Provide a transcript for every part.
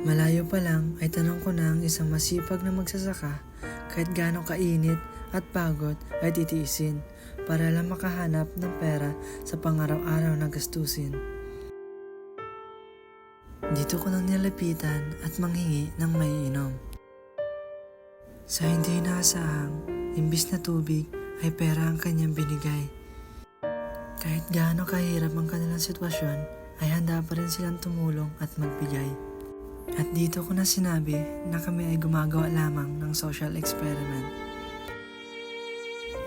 Malayo pa lang ay tanong ko na ang isang masipag na magsasaka kahit gaano kainit at pagod ay titiisin para lang makahanap ng pera sa pangaraw-araw na gastusin. Dito ko nang nilapitan at manghingi ng maiinom. Sa hindi inaasahang, imbis na tubig ay pera ang kanyang binigay. Kahit gaano kahirap ang kanilang sitwasyon, ay handa pa rin silang tumulong at magbigay. At dito ko na sinabi na kami ay gumagawa lamang ng social experiment.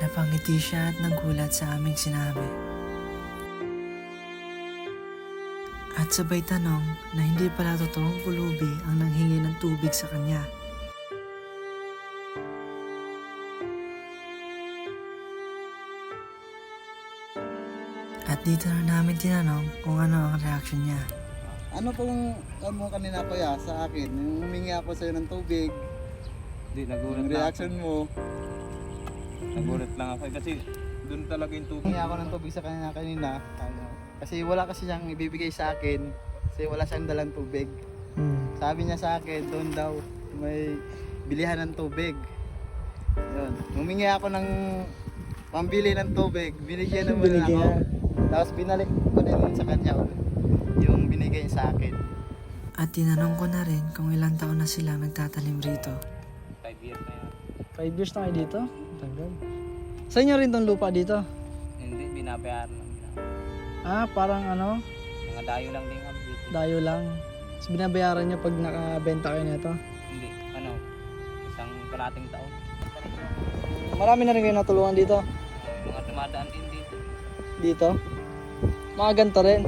Napangiti siya at nagulat sa aming sinabi. At sabay tanong na hindi pala totoong pulubi ang nanghingi ng tubig sa kanya. At dito na namin tinanong kung ano ang reaksyon niya. Ano pong mo kanina kuya sa akin? Yung humingi ako sa'yo ng tubig, Hindi, nagulat yung lang reaction mo. Nagulat lang ako kasi doon talaga yung tubig. Humingi ako ng tubig sa kanya kanina. Kasi wala kasi siyang ibibigay sa akin. Kasi wala siyang dalang tubig. Sabi niya sa akin, doon daw may bilihan ng tubig. Yun. Humingi ako ng pambili ng tubig. Binigyan naman ako. Tapos binalik ko din sa kanya yung binigay niya sa akin. At tinanong ko na rin kung ilang taon na sila nagtatanim rito. 5 years na yun. 5 years na kayo dito? Tagal. Sa inyo rin tong lupa dito? Hindi, binabayaran lang. Ah, parang ano, Mga dayo lang din kami dito. dayo lang. Tapos binabayaran nyo pag nakabenta kayo nito? Hindi, isang kalating taon. Marami na rin kayo natulungan dito? Mga dumadaan din dito. Dito? Mga ganito rin?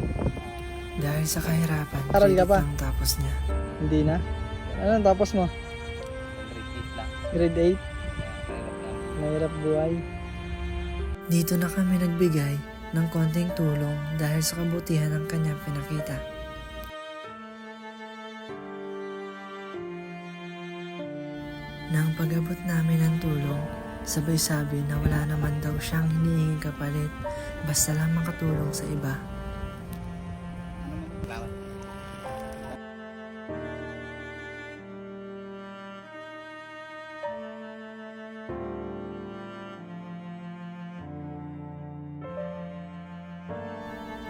Dahil sa kahirapan, Aral ka pa? ang tapos niya. Hindi na? Ano tapos mo? Grade 8 lang. Grade 8? Mahirap lang. Mahirap buhay. Dito na kami nagbigay ng konting tulong dahil sa kabutihan ng kanyang pinakita. Nang pag-abot namin ng tulong, sabay sabi na wala naman daw siyang hinihinging kapalit basta lang makatulong sa iba. Salamat.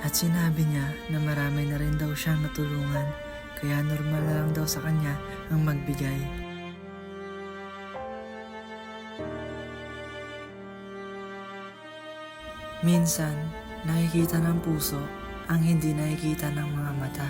At sinabi niya na marami na rin daw siyang natulungan kaya normal na lang daw sa kanya ang magbigay. Minsan, nakikita ng puso ang hindi nakikita ng mga mata.